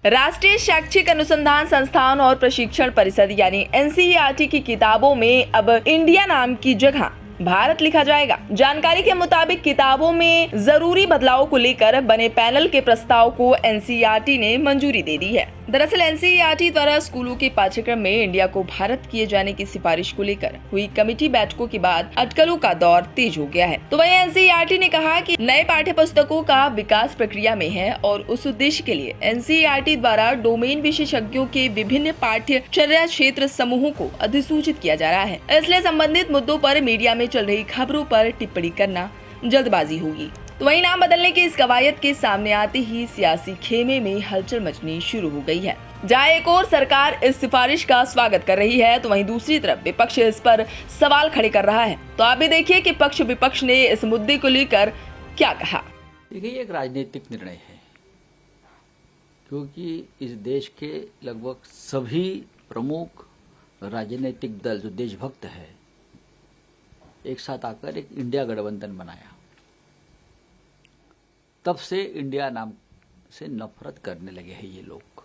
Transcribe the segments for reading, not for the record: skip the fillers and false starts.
राष्ट्रीय शैक्षिक अनुसंधान संस्थान और प्रशिक्षण परिषद यानी एनसीईआरटी की किताबों में अब इंडिया नाम की जगह भारत लिखा जाएगा। जानकारी के मुताबिक किताबों में जरूरी बदलाव को लेकर बने पैनल के प्रस्ताव को एनसीईआरटी ने मंजूरी दे दी है। दरअसल एनसीईआरटी द्वारा स्कूलों के पाठ्यक्रम में इंडिया को भारत किए जाने की सिफारिश को लेकर हुई कमेटी बैठकों के बाद अटकलों का दौर तेज हो गया है। तो वहीं एनसीईआरटी ने कहा कि नए पाठ्य पुस्तकों का विकास प्रक्रिया में है और उस उद्देश्य के लिए एनसीईआरटी द्वारा डोमेन विशेषज्ञों के विभिन्न पाठ्यचर्या क्षेत्र समूहों को अधिसूचित किया जा रहा है। इसलिए संबंधित मुद्दों पर मीडिया में चल रही खबरों पर टिप्पणी करना जल्दबाजी होगी। तो वहीं नाम बदलने की इस कवायद के सामने आते ही सियासी खेमे में हलचल मचनी शुरू हो गई है। जहां एक और सरकार इस सिफारिश का स्वागत कर रही है, तो वहीं दूसरी तरफ विपक्ष इस पर सवाल खड़े कर रहा है। तो आप भी देखिए कि पक्ष विपक्ष ने इस मुद्दे को लेकर क्या कहा। देखिए, एक राजनीतिक निर्णय है, क्योंकि इस देश के लगभग सभी प्रमुख राजनीतिक दल जो देशभक्त है, एक साथ आकर एक इंडिया गठबंधन बनाया। तब से इंडिया नाम से नफरत करने लगे हैं ये लोग।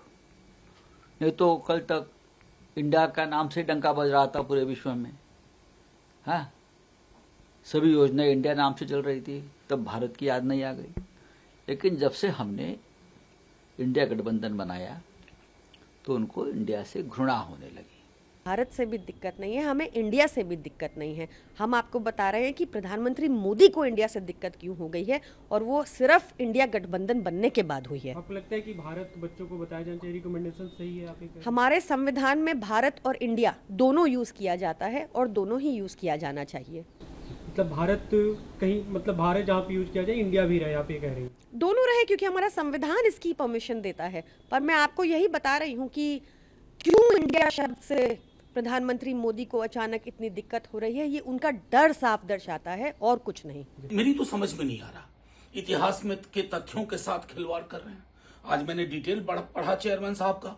नहीं तो कल तक इंडिया का नाम से डंका बज रहा था पूरे विश्व में। हाँ, सभी योजनाएं इंडिया नाम से चल रही थी, तब भारत की याद नहीं आ गई। लेकिन जब से हमने इंडिया गठबंधन बनाया तो उनको इंडिया से घृणा होने लगी। भारत से भी दिक्कत नहीं है, हमें इंडिया से भी दिक्कत नहीं है। हम आपको बता रहे हैं कि प्रधानमंत्री मोदी को इंडिया से दिक्कत क्यों हो गई है, और वो सिर्फ इंडिया गठबंधन बनने के बाद हुई है। आपको लगता है कि भारत बच्चों को बताया जाना चाहिए, रिकमेंडेशन सही है? आप हमारे संविधान में भारत और इंडिया दोनों यूज किया जाता है और दोनों ही यूज किया जाना चाहिए। मतलब भारत कहीं, मतलब भारत जहाँ पे यूज किया जाए, इंडिया भी रहे, आप ये कह रहे हैं? दोनों रहे, क्योंकि हमारा संविधान इसकी परमिशन देता है। पर मैं आपको यही बता रही हूँ कि क्यों इंडिया शब्द से प्रधानमंत्री मोदी को अचानक इतनी दिक्कत हो रही है। ये उनका डर साफ दर्शाता है और कुछ नहीं। मेरी तो समझ में नहीं आ रहा, इतिहास में के तथ्यों के साथ खिलवाड़ कर रहे हैं। आज मैंने डिटेल पढ़ा चेयरमैन साहब का,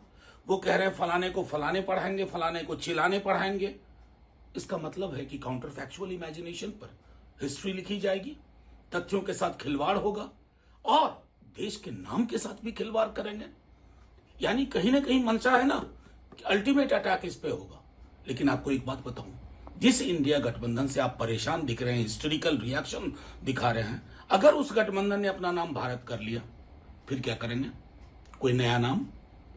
वो कह रहे हैं फलाने को फलाने पढ़ाएंगे, फलाने को चिलाने पढ़ाएंगे। इसका मतलब है कि काउंटर फैक्चुअल इमेजिनेशन पर हिस्ट्री लिखी जाएगी, तथ्यों के साथ खिलवाड़ होगा और देश के नाम के साथ भी खिलवाड़ करेंगे। यानी कहीं ना कहीं मंशा है ना कि अल्टीमेट अटैक इस पे होगा। लेकिन आपको एक बात बताऊं, जिस इंडिया गठबंधन से आप परेशान दिख रहे हैं, हिस्टोरिकल रिएक्शन दिखा रहे हैं, अगर उस गठबंधन ने अपना नाम भारत कर लिया, फिर क्या करेंगे? कोई नया नाम,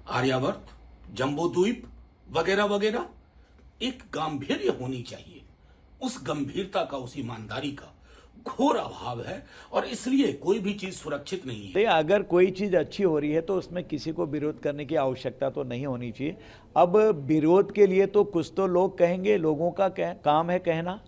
आर्यावर्त, जम्बू द्वीप वगैरह वगैरह। एक गांभीर्य होनी चाहिए, उस गंभीरता का, उस ईमानदारी का घोर अभाव है और इसलिए कोई भी चीज सुरक्षित नहीं है। अगर कोई चीज अच्छी हो रही है तो उसमें किसी को विरोध करने की आवश्यकता तो नहीं होनी चाहिए। अब विरोध के लिए तो कुछ तो लोग कहेंगे, लोगों का काम है कहना।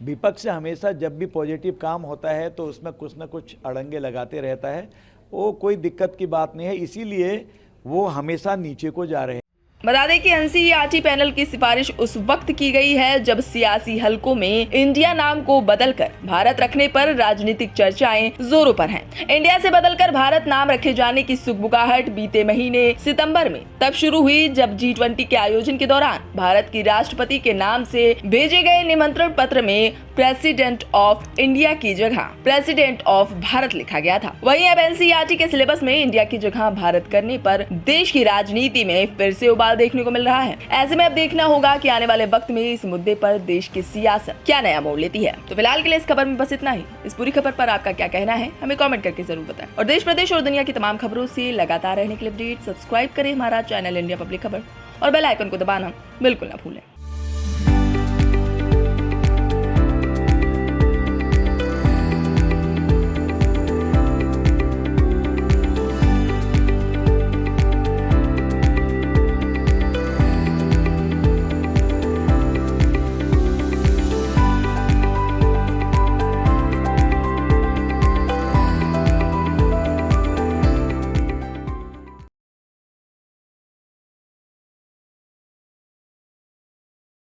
विपक्ष से हमेशा जब भी पॉजिटिव काम होता है तो उसमें कुछ ना कुछ अड़ंगे लगाते रहता है। वो कोई दिक्कत की बात नहीं है, इसीलिए वो हमेशा नीचे को जा रहे हैं। बता दें कि एनसीईआरटी पैनल की सिफारिश उस वक्त की गई है जब सियासी हलकों में इंडिया नाम को बदलकर भारत रखने पर राजनीतिक चर्चाएं जोरों पर हैं। इंडिया से बदलकर भारत नाम रखे जाने की सुगबुगाहट बीते महीने सितंबर में तब शुरू हुई जब G20 के आयोजन के दौरान भारत की राष्ट्रपति के नाम से भेजे गए निमंत्रण पत्र में प्रेसिडेंट ऑफ इंडिया की जगह प्रेसिडेंट ऑफ भारत लिखा गया था। वहीं अब एनसीईआरटी के सिलेबस में इंडिया की जगह भारत करने पर देश की राजनीति में फिर से उबाल देखने को मिल रहा है। ऐसे में अब देखना होगा कि आने वाले वक्त में इस मुद्दे पर देश की सियासत क्या नया मोड़ लेती है। तो फिलहाल के लिए इस खबर में बस इतना ही। इस पूरी खबर पर आपका क्या कहना है, हमें कमेंट करके जरूर बताएं। और देश प्रदेश और दुनिया की तमाम खबरों से लगातार रहने के लिए अपडेट सब्सक्राइब करें हमारा चैनल इंडिया पब्लिक खबर और बेल आइकन को दबाना बिल्कुल न भूलें।